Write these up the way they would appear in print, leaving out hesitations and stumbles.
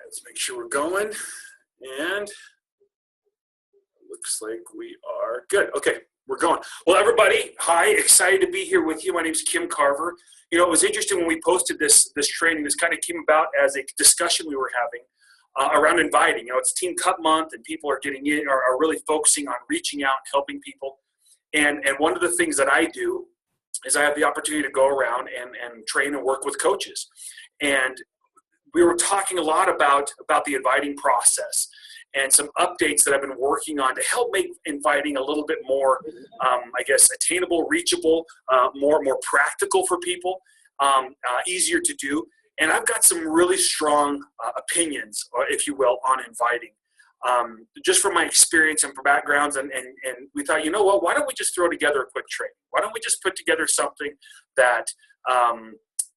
Let's make sure we're going, and looks like we are good. Okay, we're going. Well, everybody, hi, excited to be here with you. My name is Kim Carver. You know, it was interesting when we posted this training. This kind of came about as a discussion we were having around inviting. You know, it's Team Cup month, and people are getting in, are really focusing on reaching out and helping people. And one of the things that I do is I have the opportunity to go around and train and work with coaches. And we were talking a lot about the inviting process and some updates that I've been working on to help make inviting a little bit more, I guess, attainable, reachable, more practical for people, easier to do. And I've got some really strong opinions, if you will, on inviting. Just from my experience and from backgrounds, and we thought, you know what, why don't we just throw together a quick training? Why don't we just put together something that,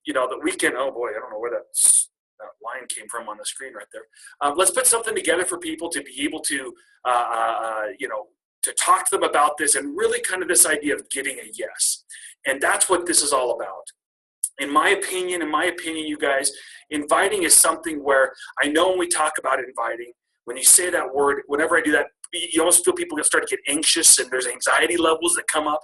you know, that we can, oh boy, I don't know where that line came from on the screen right there. Let's put something together for people to be able to, you know, to talk to them about this, and really kind of this idea of getting a yes. And that's what this is all about. In my opinion, you guys, inviting is something where I know when we talk about inviting, when you say that word, whenever I do that, you almost feel people start to get anxious, and there's anxiety levels that come up.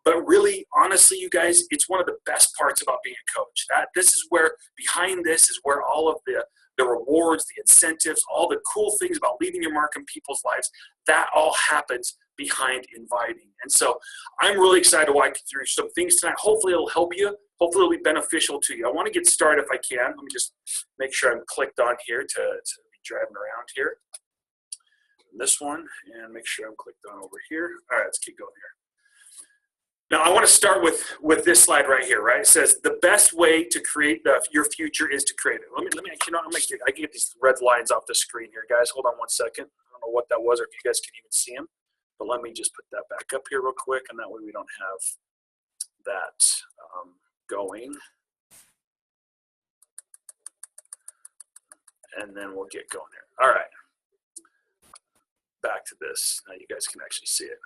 But really, honestly, you guys, it's one of the best parts about being a coach. This is where, behind this is where all of the rewards, the incentives, all the cool things about leaving your mark in people's lives, that all happens behind inviting. And so I'm really excited to walk you through some things tonight. Hopefully it'll help you. Hopefully it'll be beneficial to you. I want to get started if I can. Let me just make sure I'm clicked on here to be driving around here. This one, and make sure I'm clicked on over here. All right, let's keep going here. Now, I want to start with this slide right here, right? It says the best way to create your future is to create it. Let me, you know, I can get these red lines off the screen here, guys. Hold on one second. I don't know what that was, or if you guys can even see them. But let me just put that back up here real quick, and that way we don't have that going. And then we'll get going here. All right. Back to this. Now you guys can actually see it.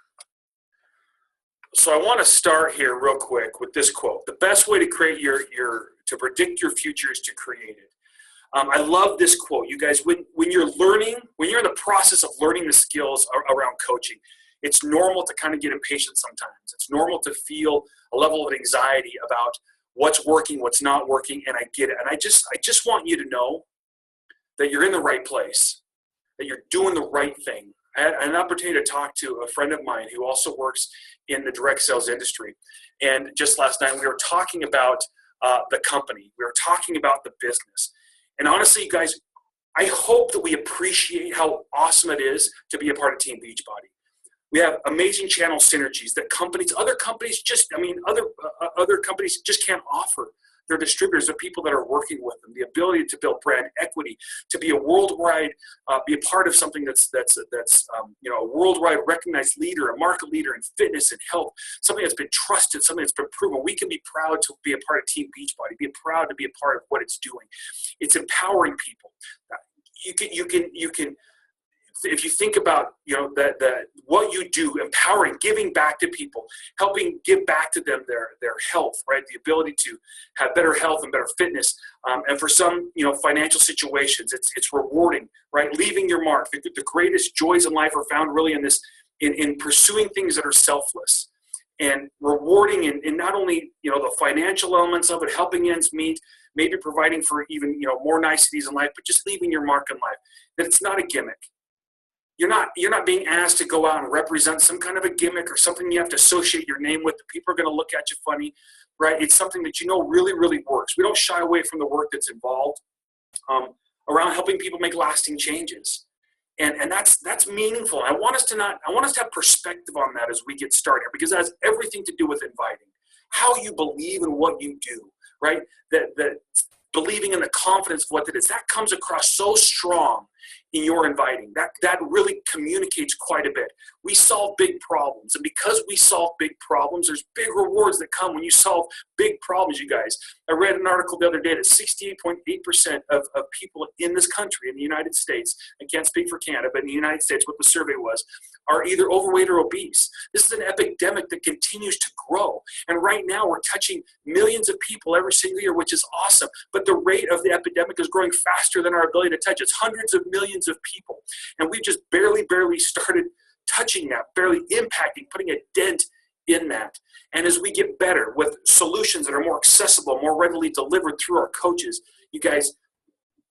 So I want to start here real quick with this quote. The best way to create to predict your future is to create it. I love this quote. You guys, when you're learning, when you're in the process of learning the skills around coaching, it's normal to kind of get impatient sometimes. It's normal to feel a level of anxiety about what's working, what's not working, and I get it. And I just want you to know that you're in the right place, that you're doing the right thing. I had an opportunity to talk to a friend of mine who also works in the direct sales industry. And just last night, we were talking about the company. We were talking about the business. And honestly, you guys, I hope that we appreciate how awesome it is to be a part of Team Beachbody. We have amazing channel synergies that other companies just can't offer their distributors, the people that are working with them, the ability to build brand equity, to be a worldwide, be a part of something that's you know, a worldwide recognized leader, a market leader in fitness and health, something that's been trusted, something that's been proven. We can be proud to be a part of Team Beachbody, be proud to be a part of what it's doing. It's empowering people. You can. If you think about, you know, what you do, empowering, giving back to people, helping give back to them their health, right? The ability to have better health and better fitness, and for some, you know, financial situations, it's rewarding, right? Leaving your mark. The greatest joys in life are found really in pursuing things that are selfless and rewarding in not only, you know, the financial elements of it, helping ends meet, maybe providing for even, you know, more niceties in life, but just leaving your mark in life. That it's not a gimmick. You're not being asked to go out and represent some kind of a gimmick or something you have to associate your name with. People are going to look at you funny, right? It's something that you know really, really works. We don't shy away from the work that's involved around helping people make lasting changes, and that's meaningful. I want us to have perspective on that as we get started, because it has everything to do with inviting, how you believe in what you do, right? That believing in the confidence of what it is, that comes across so strong in your inviting. That really communicates quite a bit. We solve big problems, and because we solve big problems, there's big rewards that come when you solve big problems, you guys. I read an article the other day that 68.8% of people in this country, in the United States, I can't speak for Canada, but in the United States, what the survey was, are either overweight or obese. This is an epidemic that continues to grow. And right now we're touching millions of people every single year, which is awesome. But the rate of the epidemic is growing faster than our ability to touch. It's hundreds of millions of people. And we've just barely started touching that, barely impacting, putting a dent in that. And as we get better with solutions that are more accessible, more readily delivered through our coaches, you guys,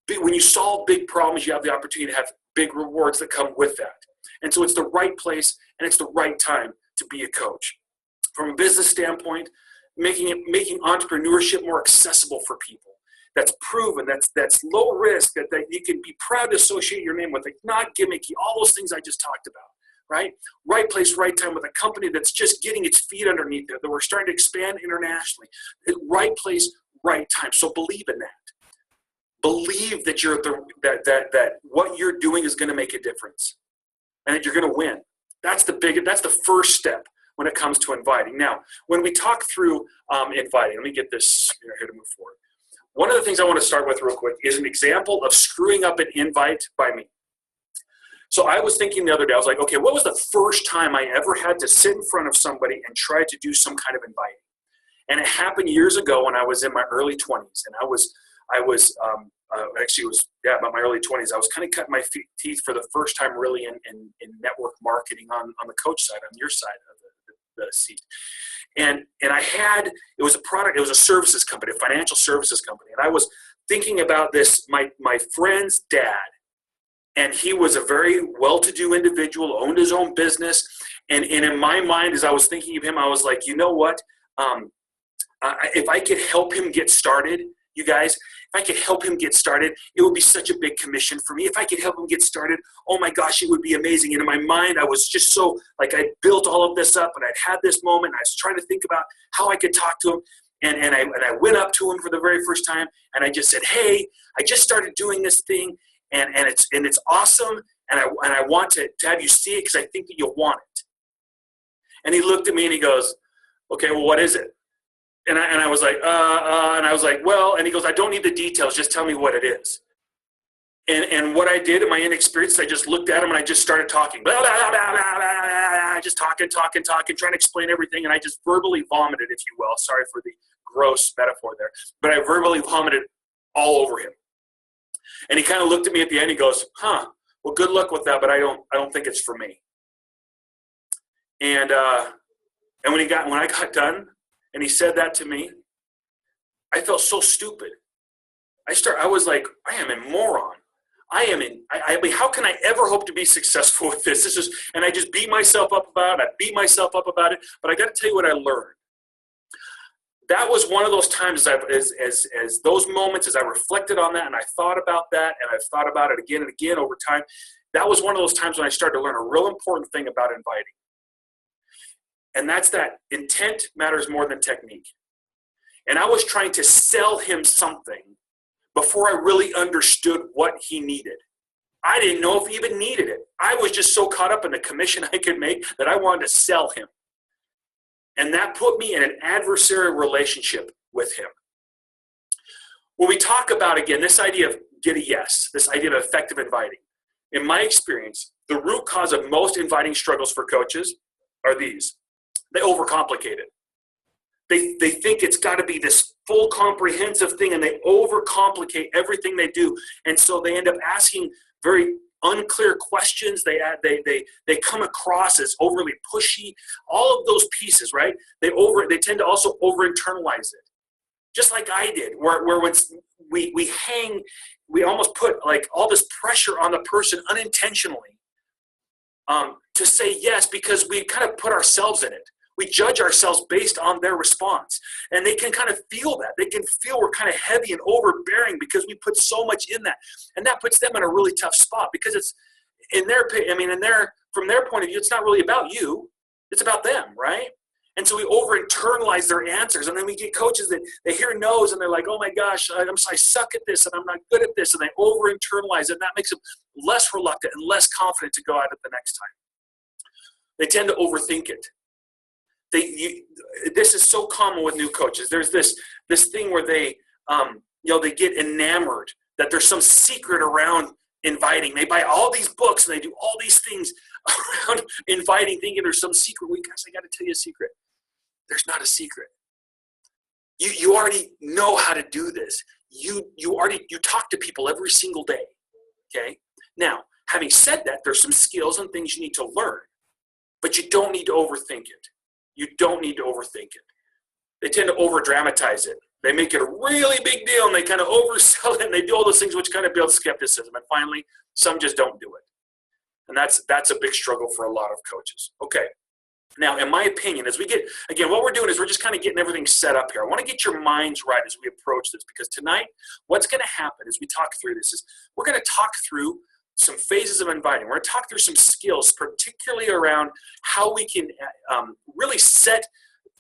when you solve big problems, you have the opportunity to have big rewards that come with that. And so it's the right place and it's the right time to be a coach. From a business standpoint, making entrepreneurship more accessible for people. That's proven, that's low risk, that you can be proud to associate your name with it, not gimmicky, all those things I just talked about, right? Right place, right time with a company that's just getting its feet underneath it, that we're starting to expand internationally. Right place, right time. So believe in that. Believe that that what you're doing is going to make a difference and that you're going to win. That's the first step when it comes to inviting. Now, when we talk through inviting, let me get this here to move forward. One of the things I want to start with real quick is an example of screwing up an invite by me. So I was thinking the other day, I was like, okay, what was the first time I ever had to sit in front of somebody and try to do some kind of inviting? And it happened years ago when I was in my early 20s, and I was about my early 20s. I was kind of cutting my teeth for the first time really in network marketing on the coach side, on your side of the seat. And it was a services company, a financial services company. And I was thinking about this, my friend's dad, and he was a very well-to-do individual, owned his own business. And in my mind, as I was thinking of him, I was like, you know what? If I could help him get started, you guys, if I could help him get started, it would be such a big commission for me. If I could help him get started, oh my gosh, it would be amazing. And in my mind, I was just so, like, I built all of this up, and I'd had this moment, and I was trying to think about how I could talk to him. And I went up to him for the very first time, and I just said, hey, I just started doing this thing, and it's awesome, and I want to have you see it because I think that you'll want it. And he looked at me, and he goes, okay, well, what is it? And I was like, and I was like, well, and he goes, I don't need the details, just tell me what it is. And what I did in my inexperience, I just looked at him and I just started talking, blah, blah, blah, blah, blah, blah, just talking, trying to explain everything. And I just verbally vomited, if you will. Sorry for the gross metaphor there, but I verbally vomited all over him. And he kind of looked at me at the end. He goes, well, good luck with that, but I don't think it's for me. And when I got done, and he said that to me, I felt so stupid. I was like, I am a moron. I mean, how can I ever hope to be successful with this? And I just beat myself up about it. But I got to tell you what I learned. That was one of those times as those moments, as I reflected on that and I thought about that and I've thought about it again and again over time. That was one of those times when I started to learn a real important thing about inviting. And that's that intent matters more than technique. And I was trying to sell him something before I really understood what he needed. I didn't know if he even needed it. I was just so caught up in the commission I could make that I wanted to sell him. And that put me in an adversarial relationship with him. When we talk about, again, this idea of get a yes, this idea of effective inviting, in my experience, the root cause of most inviting struggles for coaches are these. They overcomplicate it. They think it's got to be this full comprehensive thing, and they overcomplicate everything they do. And so they end up asking very unclear questions. They come across as overly pushy. All of those pieces, right? They tend to also over-internalize it. Just like I did, where when we almost put like all this pressure on the person unintentionally to say yes because we kind of put ourselves in it. We judge ourselves based on their response. And they can kind of feel that. They can feel we're kind of heavy and overbearing because we put so much in that. And that puts them in a really tough spot because it's from their point of view, it's not really about you. It's about them, right? And so we over-internalize their answers. And then we get coaches that they hear no's and they're like, oh my gosh, I suck at this and I'm not good at this. And they over-internalize it. And that makes them less reluctant and less confident to go at it the next time. They tend to overthink it. This is so common with new coaches. There's this thing where they get enamored that there's some secret around inviting. They buy all these books and they do all these things around inviting, thinking there's some secret. Guys, I got to tell you a secret. There's not a secret. You already know how to do this. You talk to people every single day. Okay. Now, having said that, there's some skills and things you need to learn, but you don't need to overthink it. You don't need to overthink it. They tend to over-dramatize it. They make it a really big deal, and they kind of oversell it, and they do all those things which kind of build skepticism. And finally, some just don't do it. And that's a big struggle for a lot of coaches. Okay. Now, in my opinion, as we get, again, what we're doing is we're just kind of getting everything set up here. I want to get your minds right as we approach this, because tonight, what's going to happen as we talk through this is we're going to talk through some phases of inviting. We're going to talk through some skills, particularly around how we can really set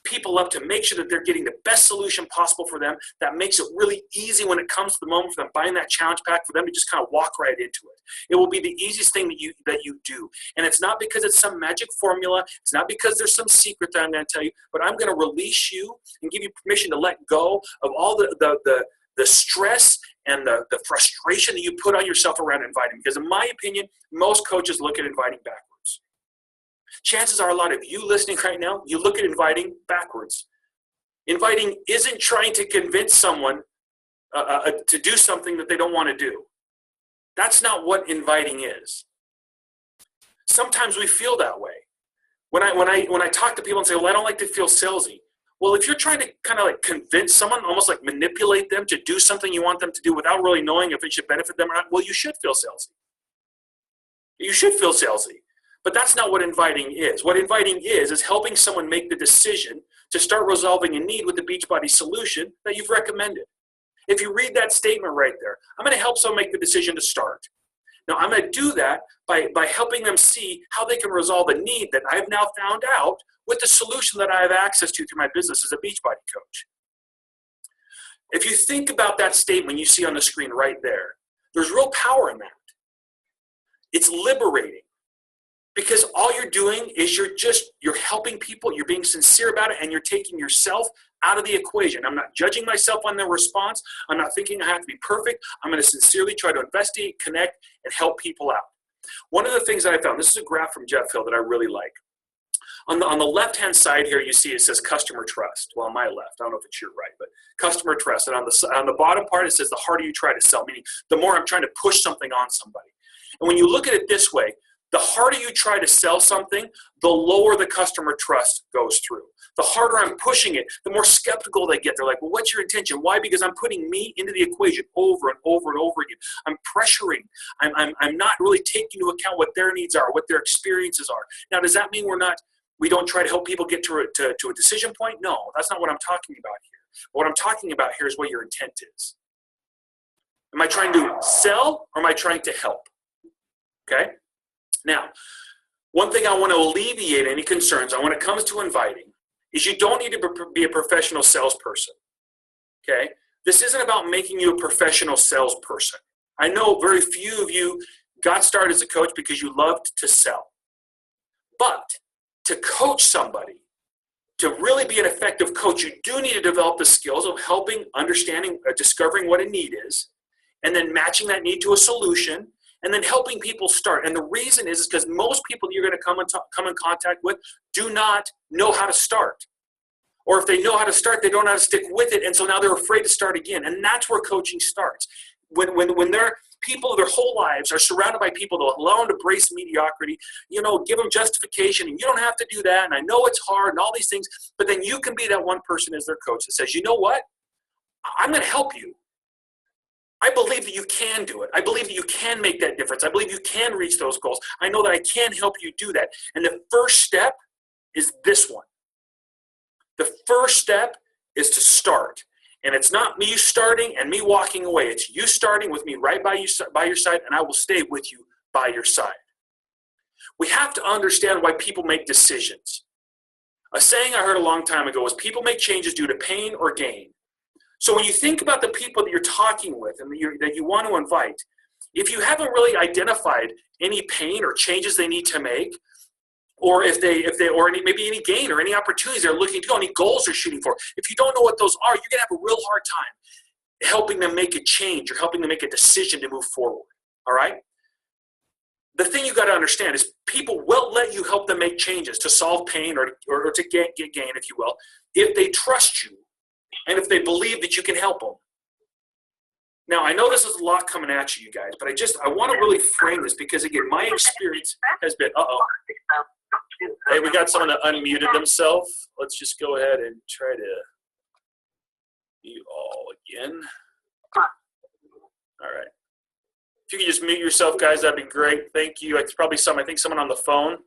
people up to make sure that they're getting the best solution possible for them. That makes it really easy when it comes to the moment for them buying that challenge pack, for them to just kind of walk right into it. It will be the easiest thing that you do. And it's not because it's some magic formula. It's not because there's some secret that I'm going to tell you, but I'm going to release you and give you permission to let go of all the stress and the frustration that you put on yourself around inviting. Because in my opinion, most coaches look at inviting backwards. Chances are a lot of you listening right now, you look at inviting backwards. Inviting isn't trying to convince someone to do something that they don't want to do. That's not what inviting is. Sometimes we feel that way. When I talk to people and say, well, I don't like to feel salesy. Well, if you're trying to kind of like convince someone, almost like manipulate them to do something you want them to do without really knowing if it should benefit them or not, well, you should feel salesy. You should feel salesy. But that's not what inviting is. What inviting is helping someone make the decision to start resolving a need with the Beachbody solution that you've recommended. If you read that statement right there, I'm going to help someone make the decision to start. Now, I'm going to do that by helping them see how they can resolve a need that I've now found out with the solution that I have access to through my business as a Beachbody coach. If you think about that statement you see on the screen right there, there's real power in that. It's liberating. Because all you're doing is you're helping people, you're being sincere about it, and you're taking yourself out of the equation. I'm not judging myself on their response. I'm not thinking I have to be perfect. I'm going to sincerely try to investigate, connect, and help people out. One of the things that I found, this is a graph from Jeff Hill that I really like. On the left-hand side here, you see it says customer trust. Well, on my left, I don't know if it's your right, but customer trust. And on the bottom part, it says the harder you try to sell, meaning the more I'm trying to push something on somebody. And when you look at it this way, the harder you try to sell something, the lower the customer trust goes through. The harder I'm pushing it, the more skeptical they get. They're like, well, what's your intention? Why? Because I'm putting me into the equation over and over and over again. I'm pressuring. I'm not really taking into account what their needs are, what their experiences are. Now, does that mean we don't try to help people get to a decision point? No, that's not what I'm talking about here. What I'm talking about here is what your intent is. Am I trying to sell or am I trying to help? Okay? Now, one thing I want to alleviate any concerns on when it comes to inviting is you don't need to be a professional salesperson, okay? This isn't about making you a professional salesperson. I know very few of you got started as a coach because you loved to sell. But to coach somebody, to really be an effective coach, you do need to develop the skills of helping, understanding, discovering what a need is, and then matching that need to a solution, and then helping people start. And the reason is because most people you're going to come in contact with do not know how to start. Or if they know how to start, they don't know how to stick with it. And so now they're afraid to start again. And that's where coaching starts. When they're people their whole lives are surrounded by people that allow them to embrace mediocrity, give them justification, and you don't have to do that, and I know it's hard, and all these things, but then you can be that one person as their coach that says, you know what? I'm going to help you. I believe that you can do it. I believe that you can make that difference. I believe you can reach those goals. I know that I can help you do that. And the first step is this one. The first step is to start. And it's not me starting and me walking away. It's you starting with me right by your side, and I will stay with you by your side. We have to understand why people make decisions. A saying I heard a long time ago was people make changes due to pain or gain. So when you think about the people that you're talking with and that you want to invite, if you haven't really identified any pain or changes they need to make, or maybe any gain or any opportunities they're looking to go, any goals they're shooting for, if you don't know what those are, you're going to have a real hard time helping them make a change or helping them make a decision to move forward. All right? The thing you got to understand is people will let you help them make changes to solve pain or to get gain, if you will, if they trust you and if they believe that you can help them. Now, I know this is a lot coming at you guys, but I want to really frame this because, again, my experience has been, hey, we got someone that unmuted themselves. Let's just go ahead and try to mute all again. All right. If you could just mute yourself, guys, that'd be great. Thank you. It's probably someone on the phone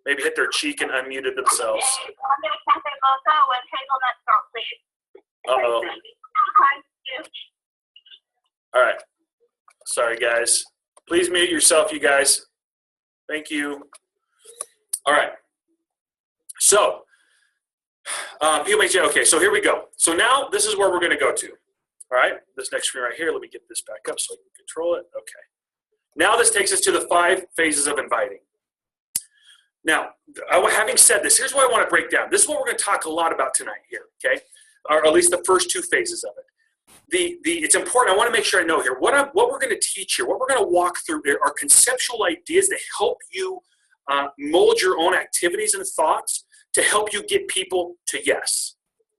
maybe hit their cheek and unmuted themselves. I'm going to cafe mocha with hazelnut syrup, please. Uh-oh. All right. Sorry, guys. Please mute yourself, you guys. Thank you. All right. So, people may say, okay, so here we go. So now this is where we're going to go to. All right, this next screen right here, let me get this back up so I can control it. Okay. Now this takes us to the 5 phases of inviting. Now, having said this, here's what I want to break down. This is what we're going to talk a lot about tonight here, okay? Or at least the first 2 phases of it. It's important, I want to make sure I know here, what we're going to teach here, what we're going to walk through here are conceptual ideas that help you mold your own activities and thoughts to help you get people to yes.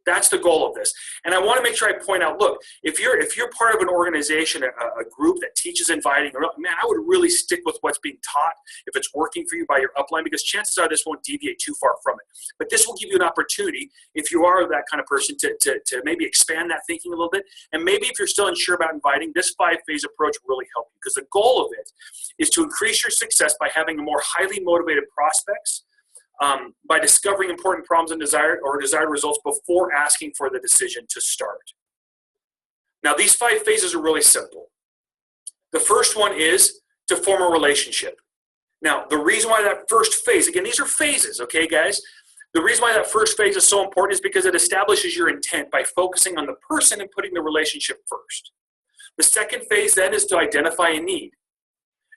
That's the goal of this. And I want to make sure I point out, look, if you're part of an organization, a group that teaches inviting, man, I would really stick with what's being taught if it's working for you by your upline, because chances are this won't deviate too far from it. But this will give you an opportunity, if you are that kind of person, to maybe expand that thinking a little bit. And maybe if you're still unsure about inviting, this 5-phase approach will really help you, because the goal of it is to increase your success by having more highly motivated prospects, by discovering important problems and desired results before asking for the decision to start. Now, these 5 phases are really simple. The first one is to form a relationship. Now, the reason why that first phase, again, these are phases, okay, guys? The reason why that first phase is so important is because it establishes your intent by focusing on the person and putting the relationship first. The second phase then is to identify a need.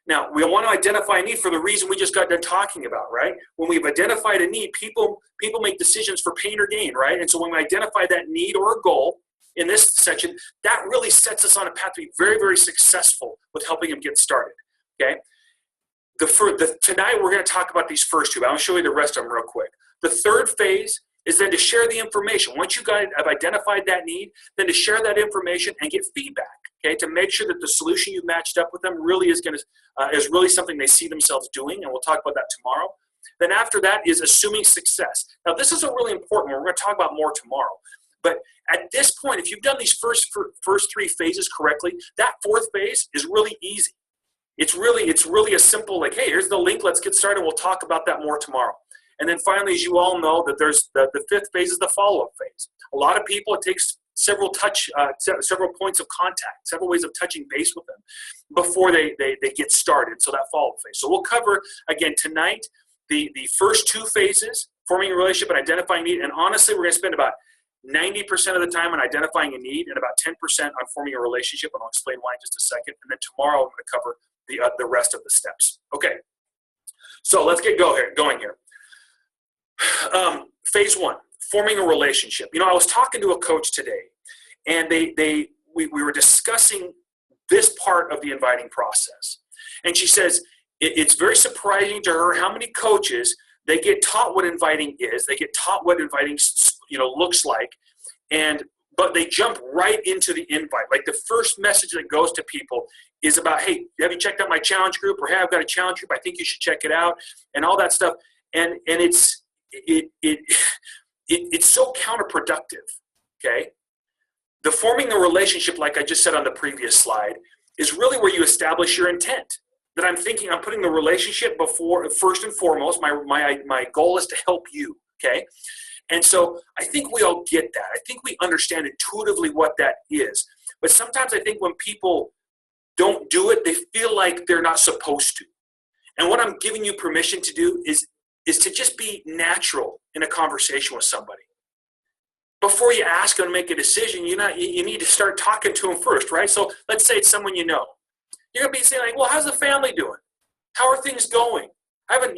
Now, we want to identify a need for the reason we just got done talking about, right? When we've identified a need, people make decisions for pain or gain, right? And so when we identify that need or a goal in this section, that really sets us on a path to be very, very successful with helping them get started, okay? Tonight, we're going to talk about these first 2. I'll show you the rest of them real quick. The third phase is then to share the information. Once you guys have identified that need, then to share that information and get feedback, okay, to make sure that the solution you've matched up with them really is really something they see themselves doing, and we'll talk about that tomorrow. Then after that is assuming success. Now, this is a really important one. We're going to talk about more tomorrow. But at this point, if you've done these first 3 phases correctly, that 4th phase is really easy. It's really a simple, like, hey, here's the link, let's get started. We'll talk about that more tomorrow. And then finally, as you all know, that there's the 5th phase is the follow-up phase. A lot of people, it takes several points of contact, several ways of touching base with them before they get started. So that follow-up phase. So we'll cover, again, tonight, the first 2 phases, forming a relationship and identifying need. And honestly, we're going to spend about 90% of the time on identifying a need and about 10% on forming a relationship. And I'll explain why in just a second. And then tomorrow, I'm going to cover the rest of the steps. Okay. So let's get going here. Phase 1, forming a relationship. You know, I was talking to a coach today, and we were discussing this part of the inviting process. And she says it's very surprising to her how many coaches, they get taught what inviting is, they get taught what inviting looks like, but they jump right into the invite. Like the first message that goes to people is about, hey, have you checked out my challenge group? Or hey, I've got a challenge group, I think you should check it out, and all that stuff. And it's so counterproductive, okay? The forming a relationship, like I just said on the previous slide, is really where you establish your intent. That I'm putting the relationship before, first and foremost. My goal is to help you, okay? And so I think we all get that. I think we understand intuitively what that is. But sometimes I think when people don't do it, they feel like they're not supposed to. And what I'm giving you permission to do is is to just be natural in a conversation with somebody. Before you ask them to make a decision, you need to start talking to them first, right? So let's say it's someone you know. You're gonna be saying like, well, how's the family doing? How are things going? I haven't,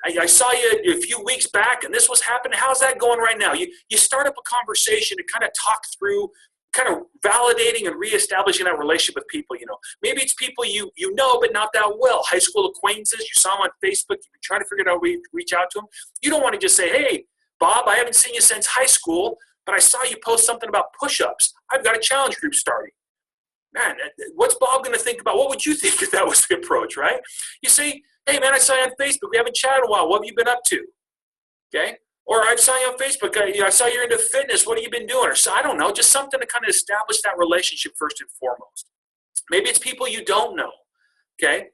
I saw you a few weeks back and this was happening. How's that going right now? You start up a conversation to kind of talk through, kind of validating and reestablishing that relationship with people, Maybe it's people you know, but not that well. High school acquaintances, you saw them on Facebook, you've been trying to figure out how to reach out to them. You don't want to just say, hey, Bob, I haven't seen you since high school, but I saw you post something about push-ups. I've got a challenge group starting. Man, what's Bob going to think about? What would you think if that was the approach, right? You say, hey, man, I saw you on Facebook. We haven't chatted in a while. What have you been up to? Okay? Or I saw you on Facebook. I saw you're into fitness. What have you been doing? Or so, I don't know, just something to kind of establish that relationship first and foremost. Maybe it's people you don't know, okay?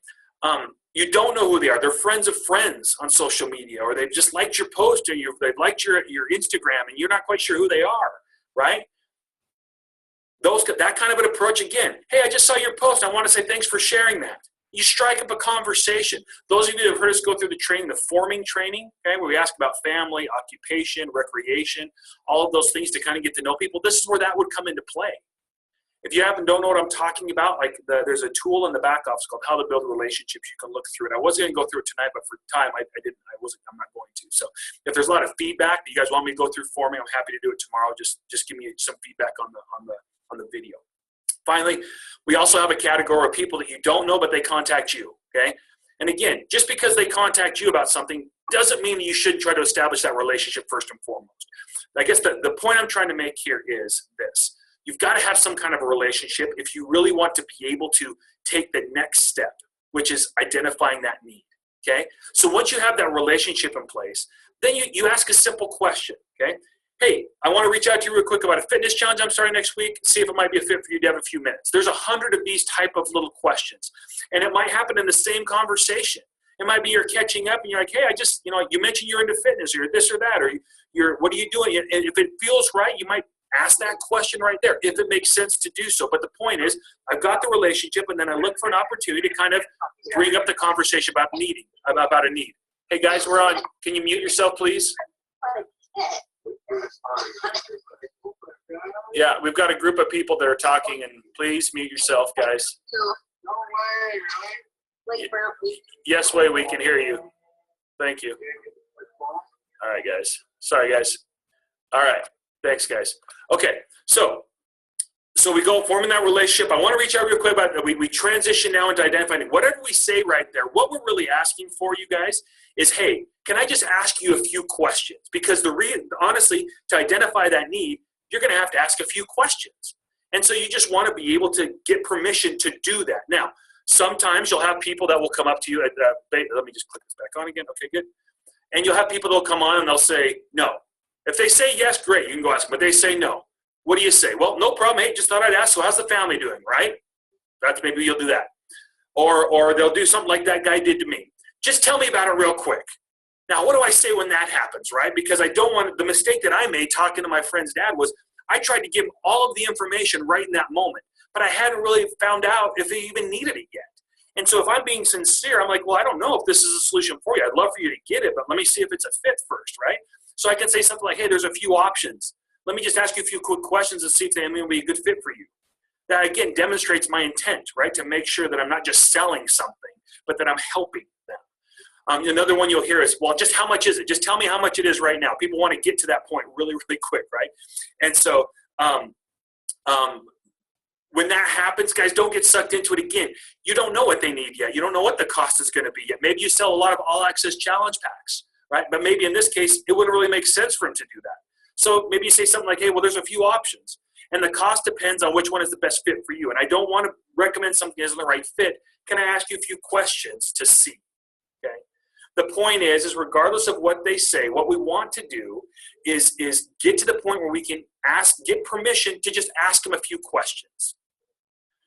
You don't know who they are. They're friends of friends on social media, or they've just liked your post, or they've liked your Instagram, and you're not quite sure who they are, right? That kind of an approach again. Hey, I just saw your post. I want to say thanks for sharing that. You strike up a conversation. Those of you that have heard us go through the training, the forming training, okay, where we ask about family, occupation, recreation, all of those things to kind of get to know people, this is where that would come into play. If you don't know what I'm talking about, there's a tool in the back office called How to Build Relationships. You can look through it. I wasn't going to go through it tonight, but for time, I'm not going to. So if there's a lot of feedback that you guys want me to go through for me, I'm happy to do it tomorrow. Just give me some feedback on the video. Finally, we also have a category of people that you don't know, but they contact you, okay? And again, just because they contact you about something doesn't mean you shouldn't try to establish that relationship first and foremost. I guess the point I'm trying to make here is this. You've got to have some kind of a relationship if you really want to be able to take the next step, which is identifying that need, okay? So once you have that relationship in place, then you ask a simple question, okay? Hey, I want to reach out to you real quick about a fitness challenge I'm starting next week. See if it might be a fit for you to have a few minutes. There's 100 of these type of little questions. And it might happen in the same conversation. It might be you're catching up and you're like, hey, you mentioned you're into fitness, or you're this or that, or what are you doing? And if it feels right, you might ask that question right there, if it makes sense to do so. But the point is, I've got the relationship, and then I look for an opportunity to kind of bring up the conversation about a need. Hey guys, we're on. Can you mute yourself, please? Yeah, we've got a group of people that are talking, and please mute yourself, guys. No way, really? Yes, way, we can hear you. Thank you. All right, guys. Sorry, guys. All right. Thanks, guys. Okay, so we go forming that relationship. I want to reach out real quick about that. We transition now into identifying whatever we say right there. What we're really asking for, you guys, is, hey, can I just ask you a few questions? Because honestly, to identify that need, you're going to have to ask a few questions. And so you just want to be able to get permission to do that. Now, sometimes you'll have people that will come up to you. Let me just click this back on again. Okay, good. And you'll have people that will come on and they'll say no. If they say yes, great, you can go ask them. But they say no. What do you say? Well, no problem. Hey, just thought I'd ask. So how's the family doing, right? Maybe you'll do that. Or they'll do something like that guy did to me. Just tell me about it real quick. Now, what do I say when that happens, right? Because I don't want the mistake that I made talking to my friend's dad was I tried to give him all of the information right in that moment, but I hadn't really found out if he even needed it yet. And so if I'm being sincere, I'm like, well, I don't know if this is a solution for you. I'd love for you to get it, but let me see if it's a fit first, right? So I can say something like, hey, there's a few options. Let me just ask you a few quick questions and see if they will be a good fit for you. That, again, demonstrates my intent, right, to make sure that I'm not just selling something, but that I'm helping them. Another one you'll hear is, well, just how much is it? Just tell me how much it is right now. People want to get to that point really, really quick, right? And so when that happens, guys, don't get sucked into it again. You don't know what they need yet. You don't know what the cost is going to be yet. Maybe you sell a lot of all-access challenge packs, right? But maybe in this case, it wouldn't really make sense for him to do that. So maybe you say something like, hey, well, there's a few options. And the cost depends on which one is the best fit for you. And I don't want to recommend something that isn't the right fit. Can I ask you a few questions to see? Okay. The point is regardless of what they say, what we want to do is get to the point where we can get permission to just ask them a few questions.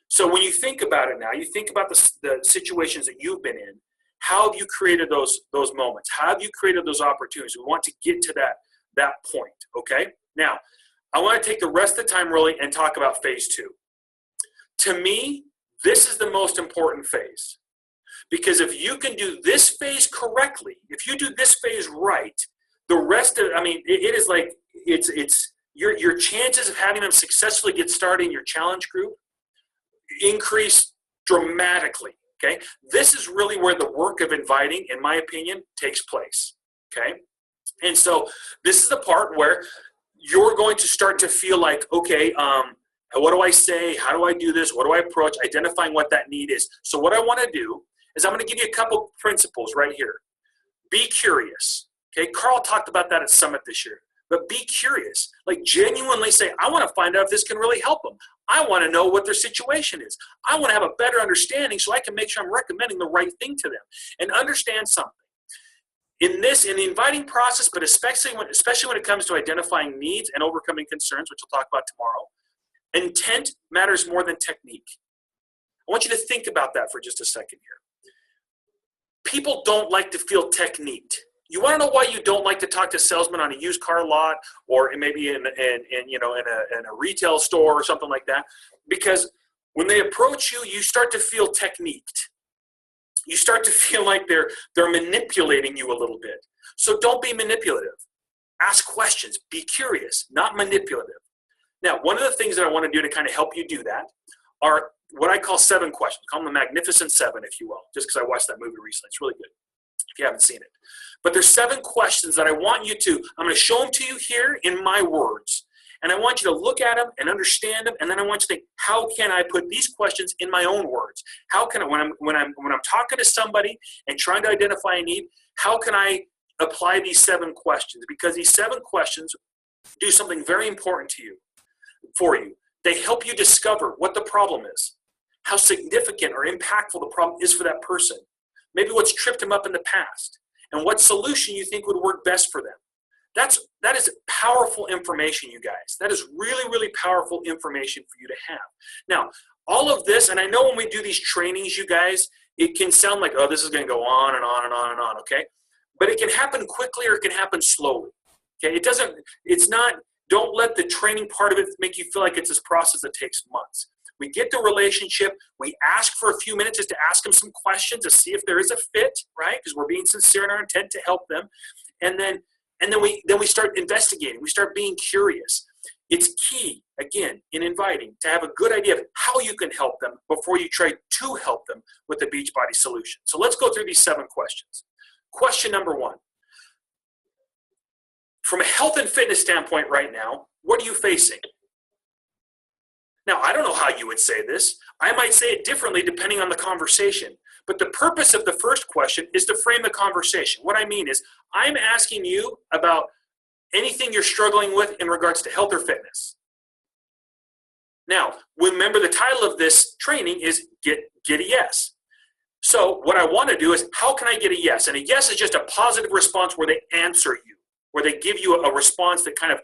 So when you think about it now, you think about the situations that you've been in. How have you created those moments? How have you created those opportunities? We want to get to that point, okay? Now, I want to take the rest of the time really and talk about phase 2. To me, this is the most important phase. Because if you can do this phase correctly, if you do this phase right, the rest of, I mean, it is like, it's your chances of having them successfully get started in your challenge group increase dramatically, okay? This is really where the work of inviting, in my opinion, takes place, okay? And so this is the part where you're going to start to feel like, okay, what do I say? How do I do this? What do I approach? Identifying what that need is. So what I want to do is I'm going to give you a couple principles right here. Be curious, okay? Carl talked about that at Summit this year. But be curious, like genuinely say, I want to find out if this can really help them. I want to know what their situation is. I want to have a better understanding so I can make sure I'm recommending the right thing to them. And understand something. In the inviting process, but especially when it comes to identifying needs and overcoming concerns, which we'll talk about tomorrow, intent matters more than technique. I want you to think about that for just a second here. People don't like to feel techniqued. You want to know why you don't like to talk to salesmen on a used car lot or maybe in a retail store or something like that? Because when they approach you, you start to feel techniqued. You start to feel like they're manipulating you a little bit. So don't be manipulative. Ask questions. Be curious, not manipulative. Now, one of the things that I want to do to kind of help you do that are what I call 7 questions. Call them the Magnificent 7, if you will, just because I watched that movie recently. It's really good if you haven't seen it. But there's 7 questions that I want you to, I'm going to show them to you here in my words. And I want you to look at them and understand them. And then I want you to think, how can I put these questions in my own words? How can I, when I'm talking to somebody and trying to identify a need, how can I apply these 7 questions? Because these 7 questions do something very important for you. They help you discover what the problem is, how significant or impactful the problem is for that person, maybe what's tripped them up in the past, and what solution you think would work best for them. That is powerful information, you guys. That is really, really powerful information for you to have. Now, all of this, and I know when we do these trainings, you guys, it can sound like, oh, this is going to go on and on and on and on, okay? But it can happen quickly or it can happen slowly, okay? Don't let the training part of it make you feel like it's this process that takes months. We get the relationship. We ask for a few minutes just to ask them some questions to see if there is a fit, right? Because we're being sincere in our intent to help them. And then we start investigating. We start being curious. It's key, again, in inviting, to have a good idea of how you can help them before you try to help them with the Beachbody solution. So let's go through these 7 questions. Question number 1. From a health and fitness standpoint right now, what are you facing? Now, I don't know how you would say this. I might say it differently depending on the conversation. But the purpose of the first question is to frame the conversation. What I mean is, I'm asking you about anything you're struggling with in regards to health or fitness. Now, remember the title of this training is Get a Yes. So what I want to do is, how can I get a yes? And a yes is just a positive response where they answer you, where they give you a response that kind of,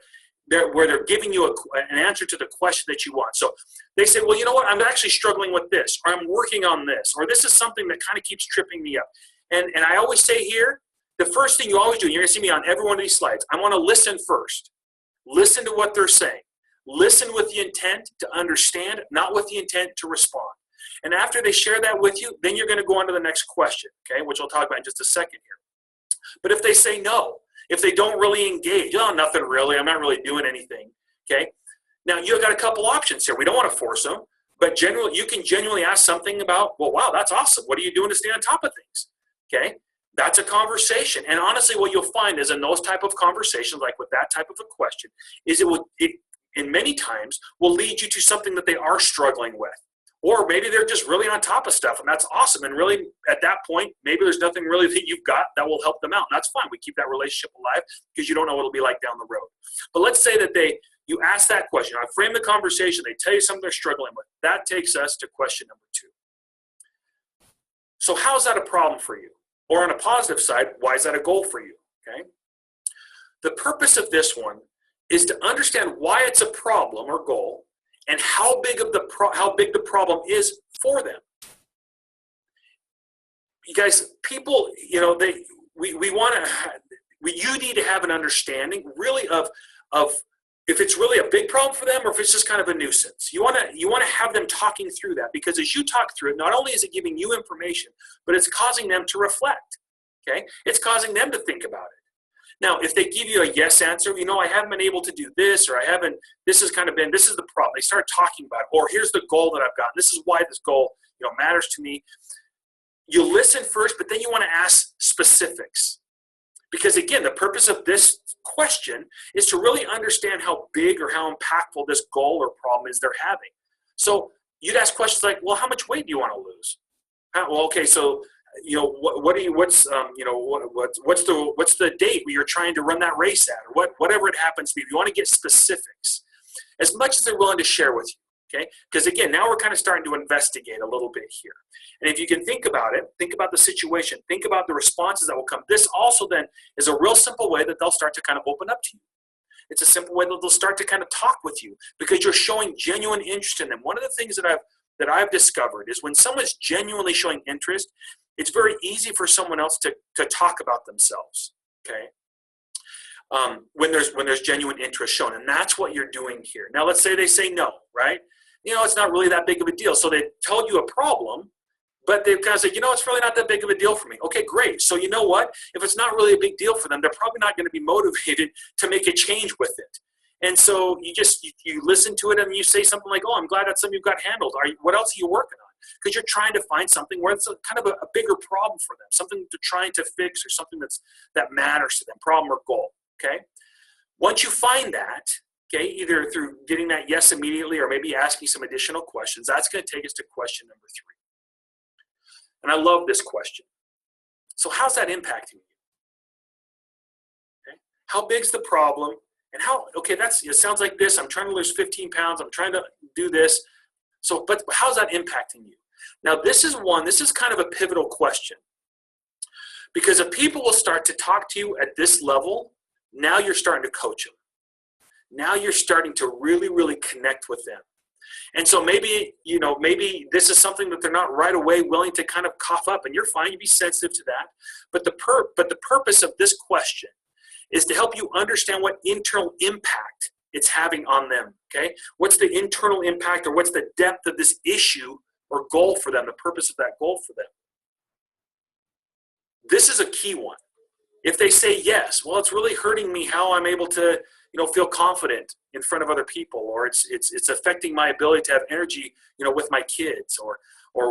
where they're giving you an answer to the question that you want. So they say, well, you know what, I'm actually struggling with this, or I'm working on this, or this is something that kind of keeps tripping me up. And I always say here, the first thing you always do, and you're going to see me on every one of these slides, I want to listen first. Listen to what they're saying. Listen with the intent to understand, not with the intent to respond. And after they share that with you, then you're going to go on to the next question, okay, which I'll talk about in just a second here. But if they say no, if they don't really engage, oh, nothing really, I'm not really doing anything, okay? Now, you've got a couple options here. We don't want to force them, but you can genuinely ask something about, well, wow, that's awesome. What are you doing to stay on top of things, okay? That's a conversation. And honestly, what you'll find is in those type of conversations, like with that type of a question, is it in many times will lead you to something that they are struggling with. Or maybe they're just really on top of stuff, and that's awesome. And really, at that point, maybe there's nothing really that you've got that will help them out. And that's fine. We keep that relationship alive because you don't know what it'll be like down the road. But let's say that you ask that question. I frame the conversation. They tell you something they're struggling with. That takes us to question number 2. So how is that a problem for you? Or on a positive side, why is that a goal for you? Okay. The purpose of this one is to understand why it's a problem or goal, and how big the problem is for them. You guys, people, you need to have an understanding really of if it's really a big problem for them or if it's just kind of a nuisance. You want to have them talking through that, because as you talk through it, not only is it giving you information, but it's causing them to reflect. Okay? It's causing them to think about it. Now, if they give you a yes answer, I haven't been able to do this, or this is the problem. They start talking about it, or here's the goal that I've got. This is why this goal, matters to me. You listen first, but then you want to ask specifics. Because again, the purpose of this question is to really understand how big or how impactful this goal or problem is they're having. So you'd ask questions like, well, how much weight do you want to lose? So what's the date where you're trying to run that race at, or whatever it happens to be. You want to get specifics as much as they're willing to share with you. Okay, because again, now we're kind of starting to investigate a little bit here. And if you can think about it, think about the situation, think about the responses that will come. This also then is a real simple way that they'll start to kind of open up to you. It's a simple way that they'll start to kind of talk with you, because you're showing genuine interest in them. One of the things that I've discovered is when someone's genuinely showing interest, it's very easy for someone else to talk about themselves. Okay. When there's genuine interest shown, and that's what you're doing here. Now, let's say they say no, right? It's not really that big of a deal. So they told you a problem, but they've kind of said, it's really not that big of a deal for me. Okay, great. So you know what? If it's not really a big deal for them, they're probably not going to be motivated to make a change with it. And so you listen to it and you say something like, oh, I'm glad that's something you've got handled. What else are you working on? Because you're trying to find something where it's kind of a bigger problem for them, something they're trying to fix, or something that matters to them, problem or goal. Okay. Once you find that, okay, either through getting that yes immediately or maybe asking some additional questions, that's going to take us to question number 3. And I love this question. So how's that impacting you? Okay. How big's the problem? And it sounds like this. I'm trying to lose 15 pounds. I'm trying to do this. So, but how's that impacting you? Now, this is kind of a pivotal question, because if people will start to talk to you at this level, now you're starting to coach them. Now you're starting to really, really connect with them. And so maybe this is something that they're not right away willing to kind of cough up, and you're fine, you be sensitive to that. But the purpose of this question is to help you understand what internal impact it's having on them, okay? What's the internal impact, or what's the depth of this issue or goal for them, the purpose of that goal for them. This is a key one. If they say yes, well, it's really hurting me how I'm able to, feel confident in front of other people, or it's affecting my ability to have energy, with my kids, or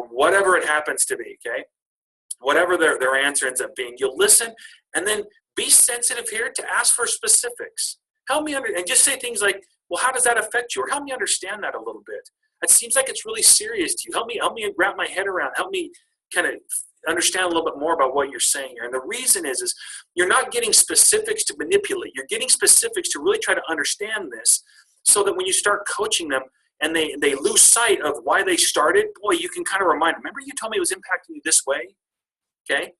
whatever it happens to be, okay? Whatever their answer ends up being, you'll listen and then be sensitive here to ask for specifics. Help me and just say things like, well, how does that affect you? Or help me understand that a little bit. It seems like it's really serious to you. Help me wrap my head around. Help me kind of understand a little bit more about what you're saying here. And the reason is you're not getting specifics to manipulate. You're getting specifics to really try to understand this, so that when you start coaching them and they lose sight of why they started, boy, you can kind of remind them, remember you told me it was impacting you this way? Okay?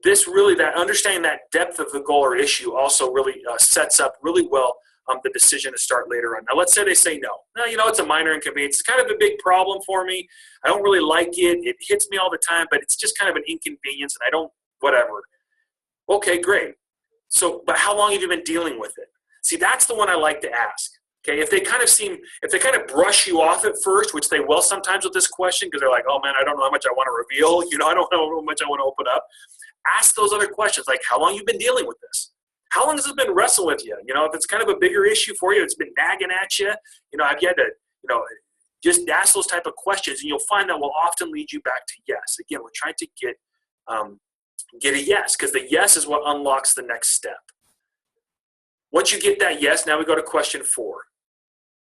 That understanding that depth of the goal or issue also really sets up really well the decision to start later on. Now, let's say they say no. No, it's a minor inconvenience. It's kind of a big problem for me. I don't really like it. It hits me all the time, but it's just kind of an inconvenience, and I don't, whatever. Okay, great. So, but how long have you been dealing with it? See, that's the one I like to ask. Okay, if they kind of brush you off at first, which they will sometimes with this question, because they're like, oh man, I don't know how much I want to reveal. I don't know how much I want to open up. Ask those other questions, like how long you've been dealing with this. How long has it been wrestling with you? If it's kind of a bigger issue for you, it's been nagging at you. Have you had to, just ask those type of questions, and you'll find that will often lead you back to yes. Again, we're trying to get a yes, because the yes is what unlocks the next step. Once you get that yes, now we go to question 4.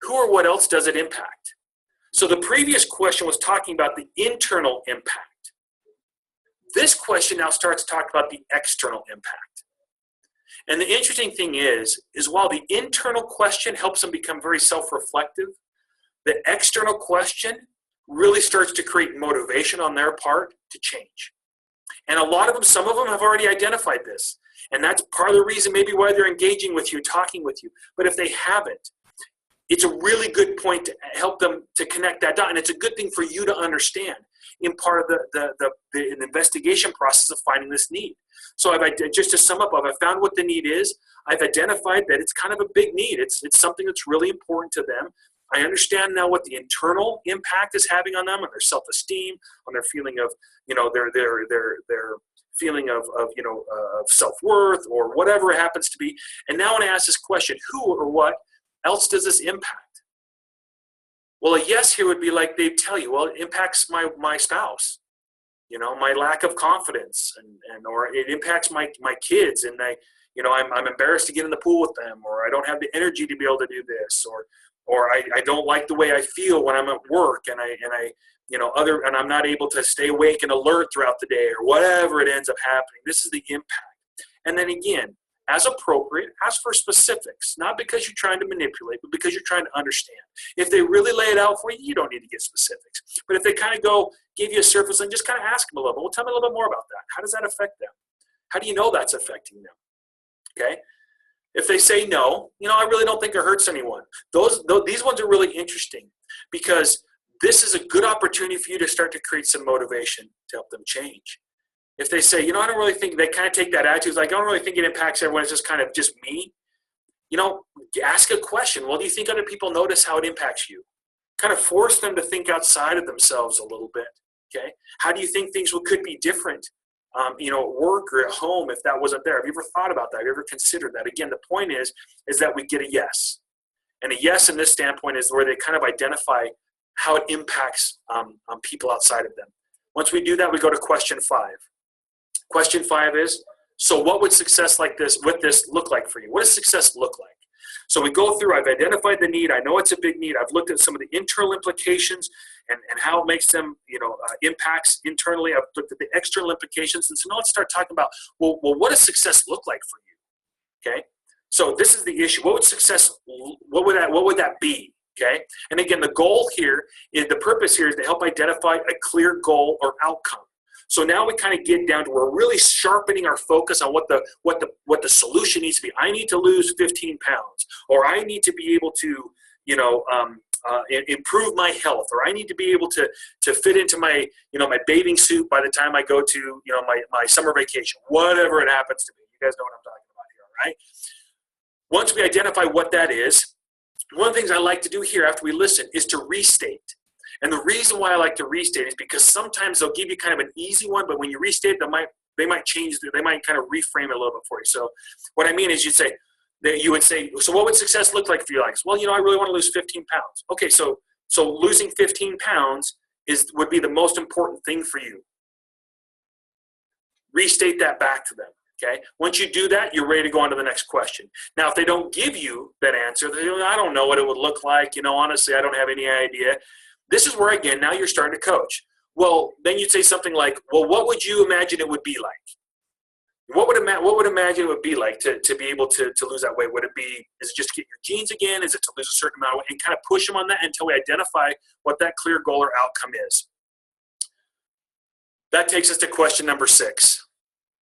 Who or what else does it impact? So the previous question was talking about the internal impact. This question now starts talking about the external impact. And the interesting thing is while the internal question helps them become very self-reflective, the external question really starts to create motivation on their part to change. And some of them have already identified this. And that's part of the reason maybe why they're engaging with you, talking with you. But if they haven't, it's a really good point to help them to connect that dot. And it's a good thing for you to understand in part of the investigation process of finding this need. So just to sum up, I've found what the need is. I've identified that it's kind of a big need. It's something that's really important to them. I understand now what the internal impact is having on them, on their self-esteem, on their feeling of, their feeling of self-worth or whatever it happens to be. And now when I ask this question, who or what else does this impact? Well, a yes here would be like they'd tell you, well, it impacts my spouse, my lack of confidence, and or it impacts my kids, and I'm embarrassed to get in the pool with them, or I don't have the energy to be able to do this, or I don't like the way I feel when I'm at work, and I'm not able to stay awake and alert throughout the day, or whatever it ends up happening. This is the impact. And then again, as appropriate, ask for specifics, not because you're trying to manipulate, but because you're trying to understand. If they really lay it out for you, you don't need to get specifics. But if they kind of give you a surface and just kind of ask them a little bit, well, tell me a little bit more about that. How does that affect them? How do you know that's affecting them? Okay. If they say no, I really don't think it hurts anyone. These ones are really interesting because this is a good opportunity for you to start to create some motivation to help them change. If they say, I don't really think, they kind of take that attitude, like, I don't really think it impacts everyone, it's just kind of just me. Ask a question. Well, do you think other people notice how it impacts you? Kind of force them to think outside of themselves a little bit, okay? How do you think things could be different, at work or at home if that wasn't there? Have you ever thought about that? Have you ever considered that? Again, the point is that we get a yes. And a yes in this standpoint is where they kind of identify how it impacts people outside of them. Once we do that, we go to question 5. Question 5 is, so what would success with this look like for you? What does success look like? So we go through, I've identified the need. I know it's a big need. I've looked at some of the internal implications and how it makes them, impacts internally. I've looked at the external implications. And so now let's start talking about, well, what does success look like for you? Okay. So this is the issue. What would that be? Okay. And again, the goal here is, the purpose here is to help identify a clear goal or outcome. So now we kind of get down to, we're really sharpening our focus on what the solution needs to be. I need to lose 15 pounds, or I need to be able to, improve my health, or I need to be able to fit into my, my bathing suit by the time I go to, my summer vacation, whatever it happens to be. You guys know what I'm talking about here, all right? Once we identify what that is, one of the things I like to do here after we listen is to restate. And the reason why I like to restate is because sometimes they'll give you kind of an easy one, but when you restate, they might change, they might kind of reframe it a little bit for you. So what I mean is you would say, so what would success look like for you, Alex? Well, I really want to lose 15 pounds. Okay, so losing 15 pounds would be the most important thing for you. Restate that back to them. Okay. Once you do that, you're ready to go on to the next question. Now, if they don't give you that answer, I don't know what it would look like. Honestly, I don't have any idea. This is where, again, now you're starting to coach. Well, then you'd say something like, well, what would you imagine it would be like? What would imagine it would be like to be able to lose that weight? Would it be, is it just to get your genes again? Is it to lose a certain amount of weight? And kind of push them on that until we identify what that clear goal or outcome is. That takes us to question number 6.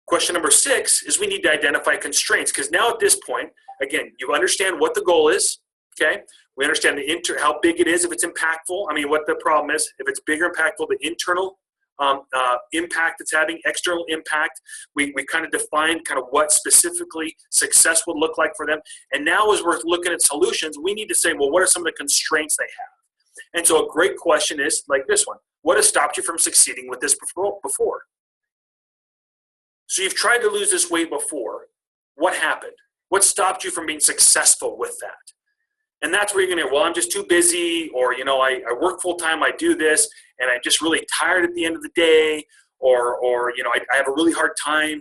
Question number 6 is we need to identify constraints, because now at this point, again, you understand what the goal is, okay? We understand how big it is, if it's impactful. I mean, what the problem is, if it's bigger impactful, the internal impact it's having, external impact. We kind of define kind of what specifically success would look like for them. And now as we're looking at solutions, we need to say, well, what are some of the constraints they have? And so a great question is like this one. What has stopped you from succeeding with this before? So you've tried to lose this weight before. What happened? What stopped you from being successful with that? And that's where you're going to, well, I'm just too busy, or, I work full time, I do this, and I'm just really tired at the end of the day, or I have a really hard time,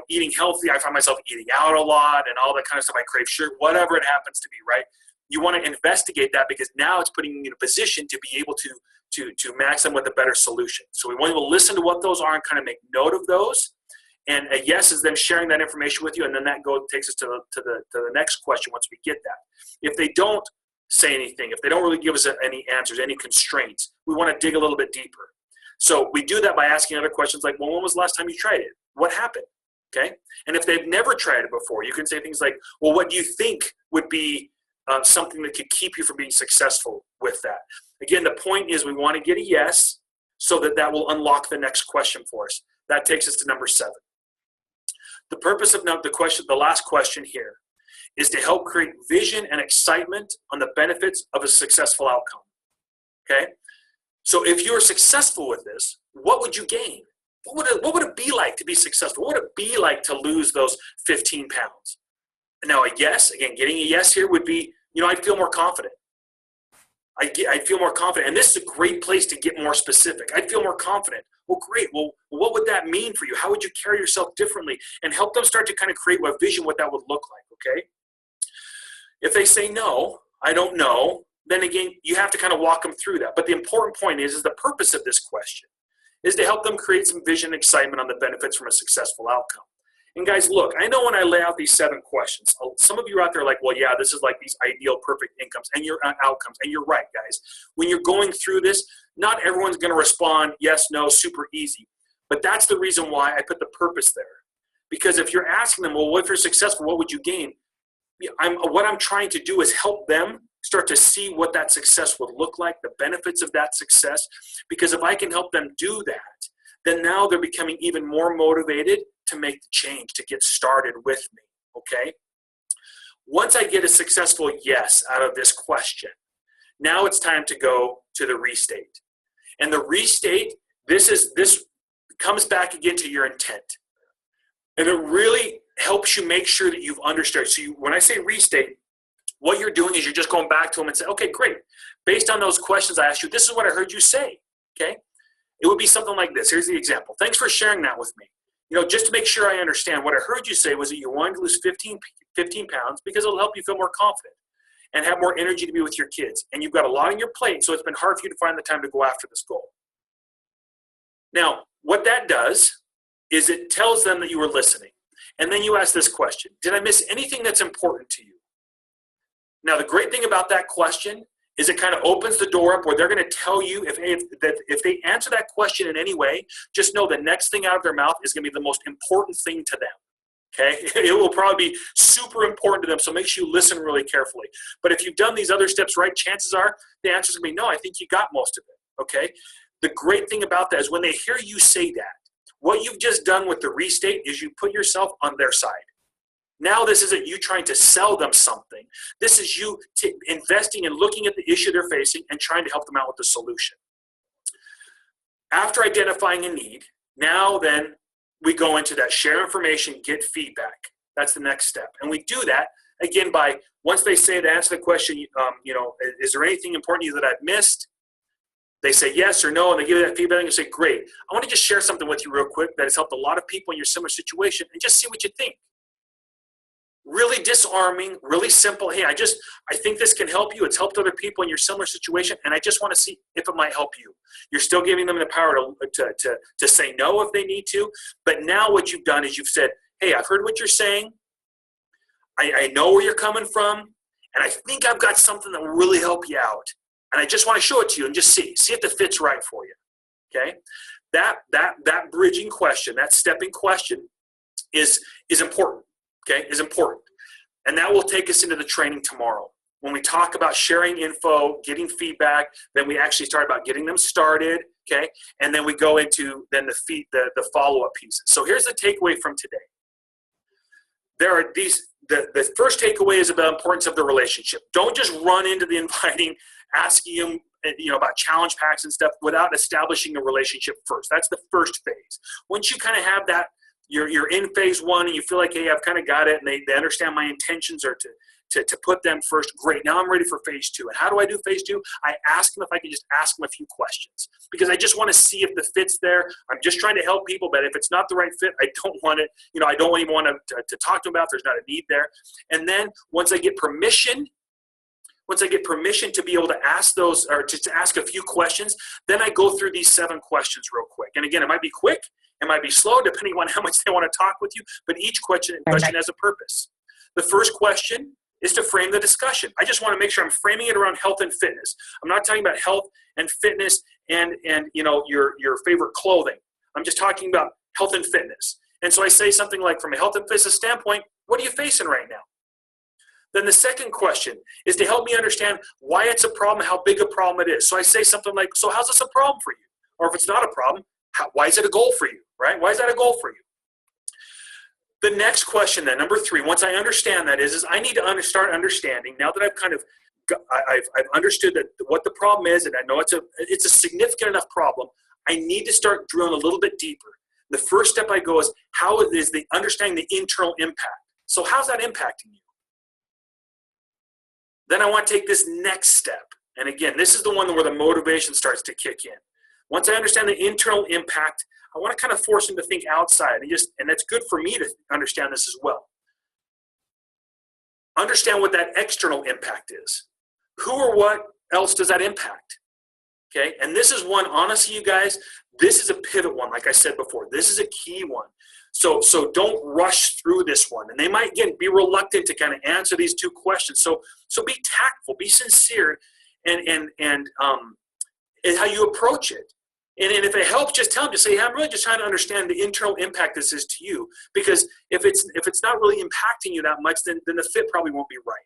eating healthy. I find myself eating out a lot and all that kind of stuff. I crave sugar, whatever it happens to be, right? You want to investigate that, because now it's putting you in a position to be able to match them with a better solution. So we want to listen to what those are and kind of make note of those. And a yes is them sharing that information with you, and then that takes us to the next question once we get that. If they don't say anything, if they don't really give us any answers, any constraints, we want to dig a little bit deeper. So we do that by asking other questions like, well, when was the last time you tried it? What happened? Okay? And if they've never tried it before, you can say things like, well, what do you think would be something that could keep you from being successful with that. Again, the point is we want to get a yes so that will unlock the next question for us. That takes us to number 7. The purpose of the last question here is to help create vision and excitement on the benefits of a successful outcome. Okay? So if you're successful with this, what would you gain? What would it be like to be successful? What would it be like to lose those 15 pounds? Now, a yes, again, getting a yes here would be, I'd feel more confident. I'd feel more confident. And this is a great place to get more specific. I'd feel more confident. Well, great. Well, what would that mean for you? How would you carry yourself differently? And help them start to kind of create a vision what that would look like, okay? If they say no, I don't know, then again, you have to kind of walk them through that. But the important point is the purpose of this question is to help them create some vision and excitement on the benefits from a successful outcome. And guys, look, I know when I lay out these 7 questions, some of you out there are like, well, yeah, this is like these ideal perfect incomes and your outcomes. And you're right, guys. When you're going through this, not everyone's going to respond yes, no, super easy. But that's the reason why I put the purpose there. Because if you're asking them, well, if you're successful, what would you gain? What I'm trying to do is help them start to see what that success would look like, the benefits of that success. Because if I can help them do that, then now they're becoming even more motivated to make the change, to get started with me, okay? Once I get a successful yes out of this question, now it's time to go to the restate. And the restate, this comes back again to your intent. And it really helps you make sure that you've understood. So when I say restate, what you're doing is you're just going back to them and say, okay, great. Based on those questions I asked you, this is what I heard you say, okay? It would be something like this. Here's the example. Thanks for sharing that with me. Just to make sure I understand, what I heard you say was that you wanted to lose 15 pounds because it'll help you feel more confident and have more energy to be with your kids. And you've got a lot on your plate, so it's been hard for you to find the time to go after this goal. Now, what that does is it tells them that you were listening. And then you ask this question: did I miss anything that's important to you? Now, the great thing about that question is it kind of opens the door up where they're going to tell you if they answer that question in any way, just know the next thing out of their mouth is going to be the most important thing to them. Okay? It will probably be super important to them, so make sure you listen really carefully. But if you've done these other steps right, chances are the answer is going to be no, I think you got most of it. Okay? The great thing about that is when they hear you say that, what you've just done with the restate is you put yourself on their side. Now this isn't you trying to sell them something. This is you investing and looking at the issue they're facing and trying to help them out with the solution. After identifying a need, now then we go into that share information, get feedback. That's the next step. And we do that, again, by once they say to answer the question, is there anything important to you that I've missed? They say yes or no, and they give you that feedback, and you say, great. I want to just share something with you real quick that has helped a lot of people in your similar situation, and just see what you think. Really disarming, really simple. Hey, I think this can help you. It's helped other people in your similar situation, and I just want to see if it might help you. You're still giving them the power to say no if they need to, but now what you've done is you've said, hey, I've heard what you're saying. I know where you're coming from, and I think I've got something that will really help you out, and I just want to show it to you and just see if it fits right for you. Okay, that bridging question, that stepping question, is important. Okay, is important. And that will take us into the training tomorrow. When we talk about sharing info, getting feedback, then we actually start about getting them started, okay? And then we go into then the follow-up pieces. So here's the takeaway from today. There are the first takeaway is about the importance of the relationship. Don't just run into the inviting, asking them about challenge packs and stuff without establishing a relationship first. That's the first phase. Once you kind of have that, you're in phase 1 and you feel like, hey, I've kind of got it, and they understand my intentions are to put them first. Great, now I'm ready for phase 2. And how do I do phase 2? I ask them if I can just ask them a few questions because I just want to see if the fit's there. I'm just trying to help people, but if it's not the right fit, I don't want it. I don't even want to talk to them about if there's not a need there. And then once I get permission to be able to ask those or to ask a few questions, then I go through these 7 questions real quick. And again, it might be quick. It might be slow depending on how much they want to talk with you, but each question has a purpose. The first question is to frame the discussion. I just want to make sure I'm framing it around health and fitness. I'm not talking about health and fitness and your favorite clothing. I'm just talking about health and fitness. And so I say something like, from a health and fitness standpoint, what are you facing right now? Then the second question is to help me understand why it's a problem, how big a problem it is. So I say something like, so how's this a problem for you? Or if it's not a problem, why is it a goal for you, right? Why is that a goal for you? The next question then, number 3, once I understand that is I need to start understanding, now that I've kind of, I've understood that what the problem is, and I know it's a significant enough problem, I need to start drilling a little bit deeper. The first step I go is, how is the understanding the internal impact? So how's that impacting you? Then I want to take this next step. And again, this is the one where the motivation starts to kick in. Once I understand the internal impact, I want to kind of force them to think outside. And that's good for me to understand this as well. Understand what that external impact is. Who or what else does that impact? Okay, and this is one, honestly, you guys, this is a pivot one, like I said before. This is a key one. So don't rush through this one. And they might, again, be reluctant to kind of answer these 2 questions. So be tactful, be sincere, and how you approach it. And if it helps, just tell them, just say, hey, I'm really just trying to understand the internal impact this is to you. Because if it's not really impacting you that much, then the fit probably won't be right.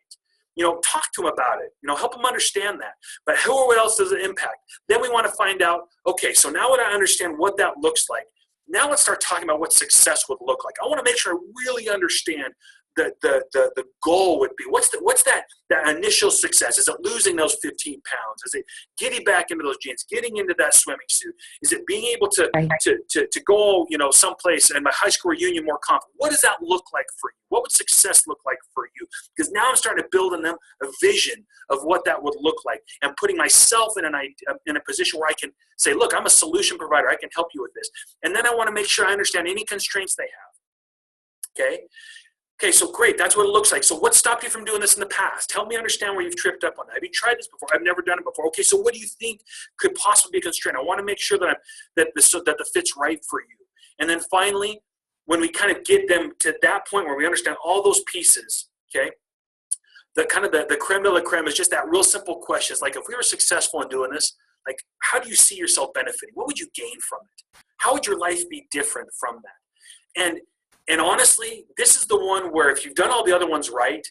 Talk to them about it. Help them understand that. But who or what else does it impact? Then we want to find out, okay, so now that I understand what that looks like, now let's start talking about what success would look like. I want to make sure I really understand the goal would be. What's that initial success? Is it losing those 15 pounds? Is it getting back into those jeans, getting into that swimming suit? Is it being able to go, someplace in my high school reunion more confident? What does that look like for you? What would success look like for you? Because now I'm starting to build in them a vision of what that would look like, and putting myself in a position where I can say, look, I'm a solution provider. I can help you with this. And then I want to make sure I understand any constraints they have. Okay, so great. That's what it looks like. So what stopped you from doing this in the past? Help me understand where you've tripped up on that. Have you tried this before? I've never done it before. Okay, so what do you think could possibly be a constraint? I want to make sure that the fit's right for you. And then finally, when we kind of get them to that point where we understand all those pieces, okay, the creme de la creme is just that real simple question. It's like, if we were successful in doing this, like, how do you see yourself benefiting? What would you gain from it? How would your life be different from that? And honestly, this is the one where if you've done all the other ones right,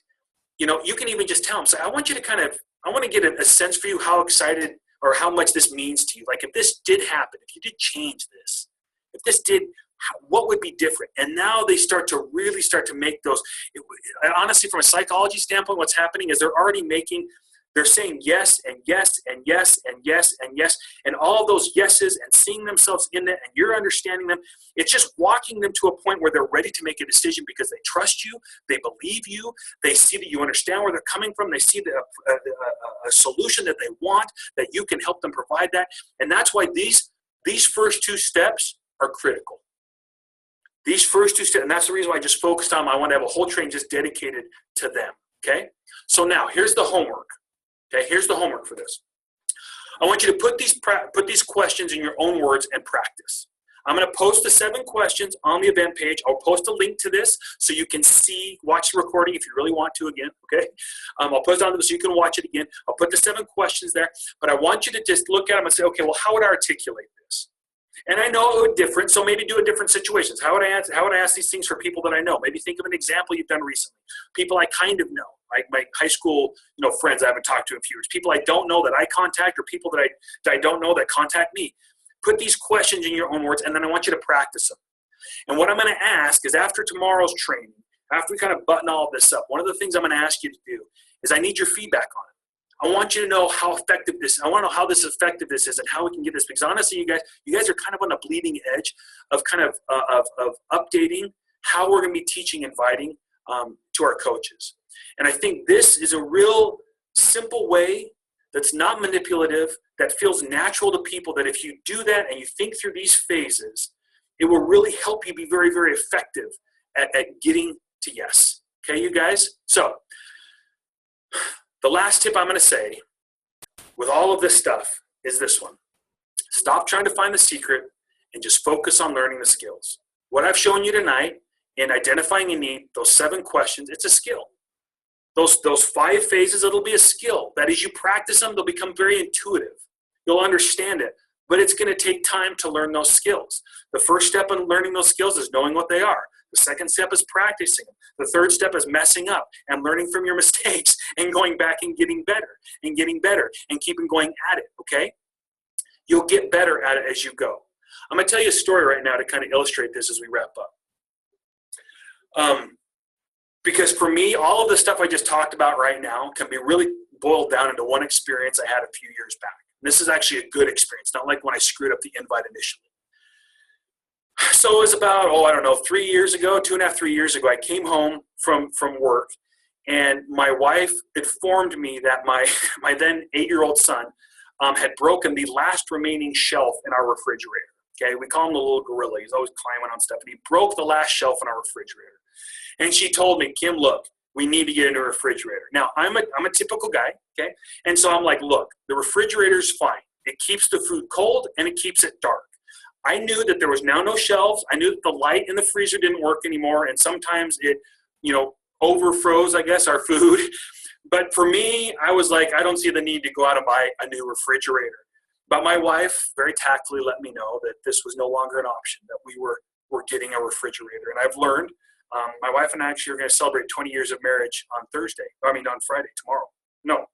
you can even just tell them, say, I want to get a sense for you how excited or how much this means to you. Like, if this did happen, if you did change this, if this did, what would be different? And now they really start to make those. Honestly, from a psychology standpoint, what's happening is they're saying yes and yes and yes and yes and yes, and all those yeses, and seeing themselves in it, and you're understanding them. It's just walking them to a point where they're ready to make a decision because they trust you, they believe you, they see that you understand where they're coming from, they see a solution that they want, that you can help them provide that. And that's why these first 2 steps are critical. These first 2 steps, and that's the reason why I just focused on them. I want to have a whole training just dedicated to them, okay? So now, here's the homework. Okay, here's the homework for this. I want you to put these questions in your own words and practice. I'm going to post the 7 questions on the event page. I'll post a link to this so you can watch the recording if you really want to again, okay? I'll post it on so you can watch it again. I'll put the 7 questions there, but I want you to just look at them and say, okay, well, how would I articulate this? And I know it would be different, so maybe do it in different situations. How would I ask these things for people that I know? Maybe think of an example you've done recently. People I kind of know, like my high school, friends I haven't talked to in a few years. People I don't know that I contact, or people that I don't know that contact me. Put these questions in your own words, and then I want you to practice them. And what I'm going to ask is, after tomorrow's training, after we kind of button all of this up, one of the things I'm going to ask you to do is I need your feedback on it. I want you to know how effective this is. I want to know how effective this is and how we can get this. Because honestly, you guys are kind of on the bleeding edge of kind of updating how we're going to be teaching and inviting to our coaches. And I think this is a real simple way that's not manipulative, that feels natural to people, that if you do that and you think through these phases, it will really help you be very, very effective at getting to yes. Okay, you guys? So the last tip I'm going to say with all of this stuff is this one. Stop trying to find the secret and just focus on learning the skills. What I've shown you tonight in identifying a need, those 7 questions, it's a skill. Those 5 phases, it'll be a skill. That as you practice them, they'll become very intuitive. You'll understand it. but it's going to take time to learn those skills. The first step in learning those skills is knowing what they are. The second step is practicing them. The third step is messing up and learning from your mistakes and going back and getting better and keeping going at it, okay? You'll get better at it as you go. I'm going to tell you a story right now to kind of illustrate this as we wrap up. Because for me, all of the stuff I just talked about right now can be really boiled down into one experience I had a few years back. This is actually a good experience, not like when I screwed up the invite initially. So it was about, 3 years ago, 2.5, 3 years ago, I came home from work, and my wife informed me that my then 8-year-old son had broken the last remaining shelf in our refrigerator. Okay, we call him the little gorilla. He's always climbing on stuff, and he broke the last shelf in our refrigerator. And she told me, Kim, look, we need to get a new refrigerator. Now, I'm a typical guy, okay? And so I'm like, look, the refrigerator's fine. It keeps the food cold, and it keeps it dark. I knew that there was now no shelves. I knew that the light in the freezer didn't work anymore, and sometimes it, overfroze, I guess, our food. But for me, I was like, I don't see the need to go out and buy a new refrigerator. But my wife very tactfully let me know that this was no longer an option, that we were getting a refrigerator. And I've learned, my wife and I actually are going to celebrate 20 years of marriage on Friday, tomorrow. No,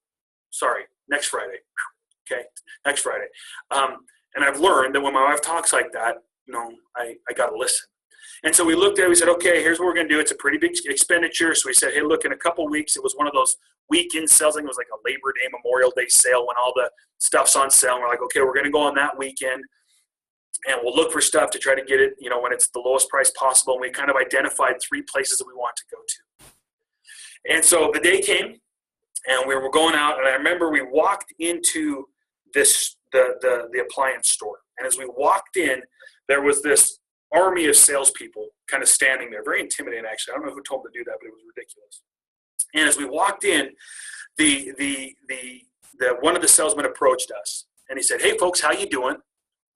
sorry, next Friday. Okay, next Friday. And I've learned that when my wife talks like that, I got to listen. And so we looked at it, we said, okay, here's what we're going to do. It's a pretty big expenditure. So we said, hey, look, in a couple of weeks, it was one of those weekend sales. I think it was like a Labor Day, Memorial Day sale when all the stuff's on sale. And we're like, okay, we're going to go on that weekend, and we'll look for stuff to try to get it, when it's the lowest price possible. And we kind of identified 3 places that we want to go to. And so the day came, and we were going out, and I remember we walked into the appliance store. And as we walked in, there was this army of salespeople kind of standing there. Very intimidating, actually. I don't know who told them to do that, but it was ridiculous. And as we walked in, one of the salesmen approached us, and he said, hey, folks, how you doing?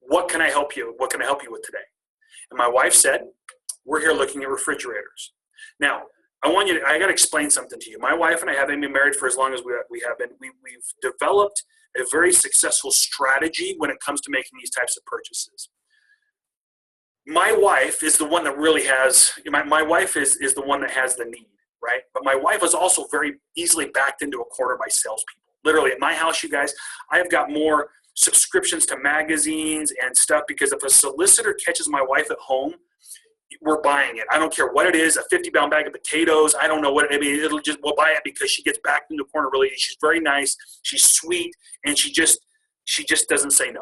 What can I help you? What can I help you with today? And my wife said, we're here looking at refrigerators. Now, I got to explain something to you. My wife and I haven't been married for as long as we have been. We've developed a very successful strategy when it comes to making these types of purchases. My wife is the one that really has, my wife is the one that has the need, right? But my wife is also very easily backed into a corner by salespeople. Literally, at my house, you guys, I've got more subscriptions to magazines and stuff because if a solicitor catches my wife at home, we're buying it. I don't care what it is, a 50-pound bag of potatoes. I don't know what, we'll buy it because she gets backed into the corner really. She's very nice, she's sweet, and she just doesn't say no.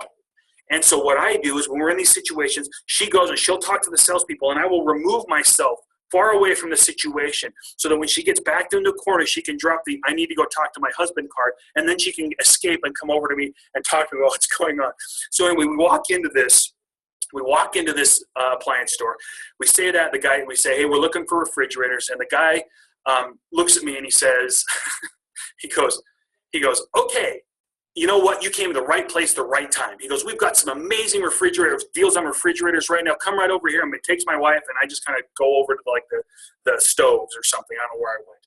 And so what I do is when we're in these situations, she goes and she'll talk to the salespeople, and I will remove myself far away from the situation so that when she gets backed into the corner, she can drop the I need to go talk to my husband card, and then she can escape and come over to me and talk to me about what's going on. So anyway, we walk into this appliance store. We say that, we say, hey, we're looking for refrigerators. And the guy looks at me and he says, he goes, okay, you know what? You came to the right place, the right time. He goes, we've got some amazing deals on refrigerators right now. Come right over here. And he takes my wife, and I just kind of go over to the stoves or something. I don't know where I went.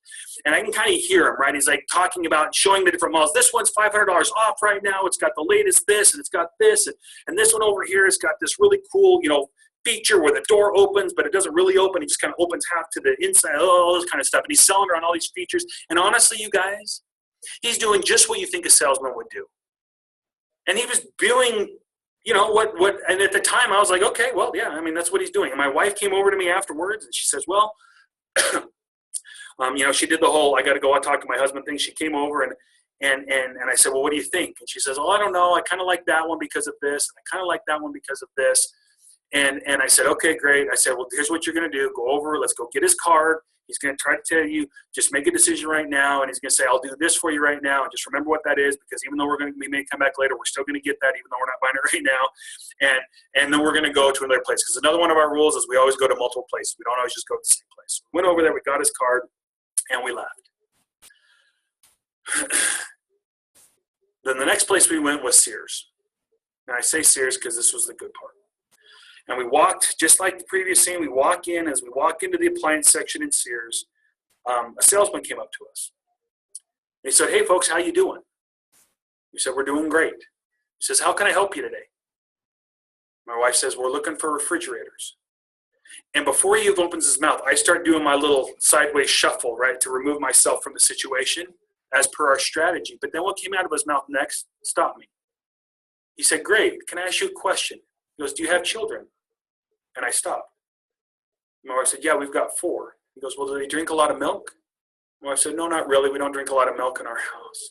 And I can kind of hear him, right? He's like talking about showing the different models. This one's $500 off right now. It's got the latest this, and it's got this. And this one over here has got this really cool, feature where the door opens, but it doesn't really open. It just kind of opens half to the inside, all this kind of stuff. And he's selling her on all these features. And honestly, you guys, he's doing just what you think a salesman would do. And he was doing, what, and at the time I was like, okay, well, yeah, that's what he's doing. And my wife came over to me afterwards, and she says, well, she did the whole, I got to go out talk to my husband thing. She came over and I said, well, what do you think? And she says, oh, I don't know. I kind of like that one because of this. And I kind of like that one because of this. And I said, okay, great. I said, well, here's what you're going to do. Go over, let's go get his card. He's going to try to tell you, just make a decision right now. And he's going to say, I'll do this for you right now. And just remember what that is, because even though we may come back later, we're still going to get that, even though we're not buying it right now. And then we're going to go to another place. Because another one of our rules is we always go to multiple places. We don't always just go to the same place. We went over there, we got his card, and we left. Then the next place we went was Sears. And I say Sears because this was the good part. And we walked, just like the previous scene, we walk in. As we walk into the appliance section in Sears, a salesman came up to us. And he said, hey, folks, how you doing? We said, we're doing great. He says, how can I help you today? My wife says, we're looking for refrigerators. And before he even opens his mouth, I start doing my little sideways shuffle, right, to remove myself from the situation as per our strategy. But then what came out of his mouth next stopped me. He said, great, can I ask you a question? He goes, do you have children? And I stopped. My wife said, yeah, we've got 4. He goes, well, do they drink a lot of milk? My wife said, no, not really. We don't drink a lot of milk in our house.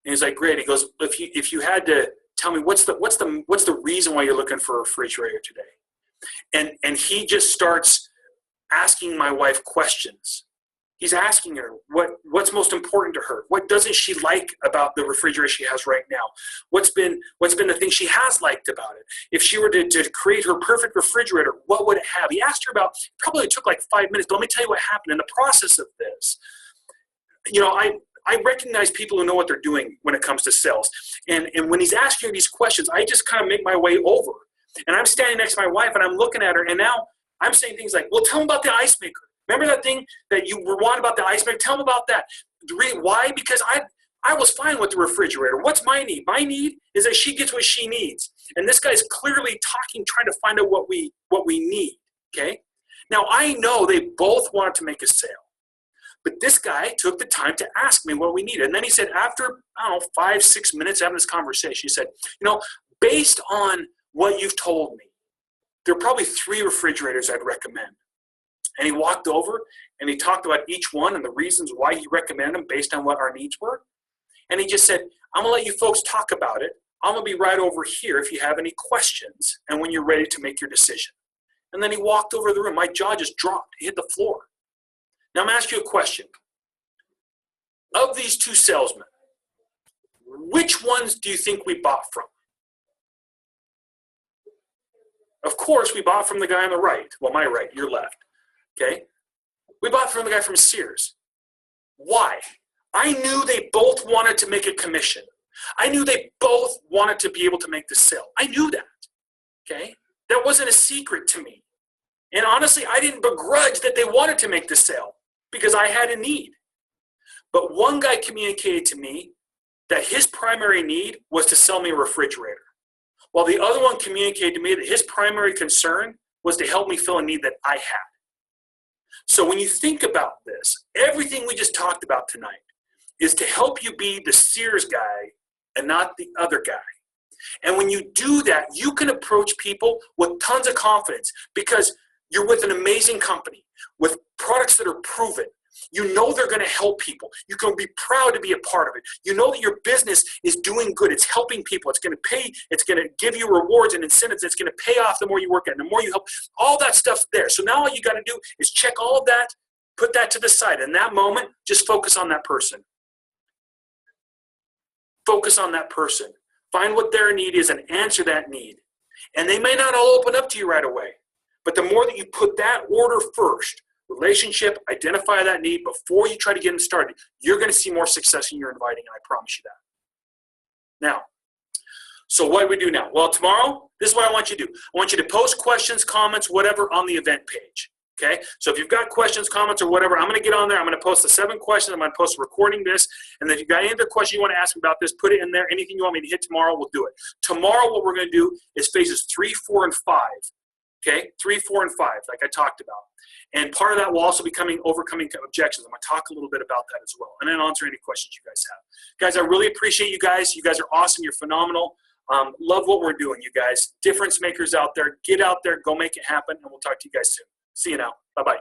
And he's like, great. He goes, if you had to tell me what's the reason why you're looking for a refrigerator today? And he just starts asking my wife questions. He's asking her what's most important to her. What doesn't she like about the refrigerator she has right now? What's been the thing she has liked about it? If she were to create her perfect refrigerator, what would it have? He asked her about, probably took like 5 minutes, but let me tell you what happened in the process of this. You know, I recognize people who know what they're doing when it comes to sales. And when he's asking her these questions, I just kind of make my way over. And I'm standing next to my wife and I'm looking at her, and now I'm saying things like, well, tell him about the ice maker. Remember that thing that you were wanting about the ice maker? Tell him about that. Why? Because I was fine with the refrigerator. What's my need? My need is that she gets what she needs. And this guy's clearly talking, trying to find out what we need, okay? Now, I know they both wanted to make a sale. But this guy took the time to ask me what we needed. And then he said, after, 5-6 minutes having this conversation, he said, based on what you've told me, there are probably 3 refrigerators I'd recommend. And he walked over and he talked about each one and the reasons why he recommended them based on what our needs were. And he just said, I'm going to let you folks talk about it. I'm going to be right over here if you have any questions and when you're ready to make your decision. And then he walked over the room. My jaw just dropped. He hit the floor. Now, I'm going to ask you a question. Of these 2 salesmen, which ones do you think we bought from? Of course, we bought from the guy on the right. Well, my right, your left. Okay? We bought from the guy from Sears. Why? I knew they both wanted to make a commission. I knew they both wanted to be able to make the sale. I knew that. Okay? That wasn't a secret to me. And honestly, I didn't begrudge that they wanted to make the sale because I had a need. But one guy communicated to me that his primary need was to sell me a refrigerator, while the other one communicated to me that his primary concern was to help me fill a need that I had. So when you think about this, everything we just talked about tonight is to help you be the Sears guy and not the other guy. And when you do that, you can approach people with tons of confidence because you're with an amazing company with products that are proven. You know they're going to help people. You can be proud to be a part of it. You know that your business is doing good. It's helping people. It's going to pay. It's going to give you rewards and incentives. It's going to pay off the more you work at, and the more you help. All that stuff's there. So now all you got to do is check all of that, put that to the side. In that moment, just focus on that person. Focus on that person. Find what their need is and answer that need. And they may not all open up to you right away. But the more that you put that order first, relationship, identify that need before you try to get them started, you're going to see more success in your inviting, and I promise you that. Now, so what do we do now? Well, tomorrow, this is what I want you to do. I want you to post questions, comments, whatever on the event page. Okay? So if you've got questions, comments, or whatever, I'm going to get on there. I'm going to post the 7 questions. I'm going to post a recording this. And if you've got any other question you want to ask me about this, put it in there. Anything you want me to hit tomorrow, we'll do it. Tomorrow, what we're going to do is phases 3, 4, and 5. Okay? 3, 4, and 5, like I talked about. And part of that will also be overcoming objections. I'm going to talk a little bit about that as well. And then answer any questions you guys have. Guys, I really appreciate you guys. You guys are awesome. You're phenomenal. Love what we're doing, you guys. Difference makers out there. Get out there. Go make it happen. And we'll talk to you guys soon. See you now. Bye-bye.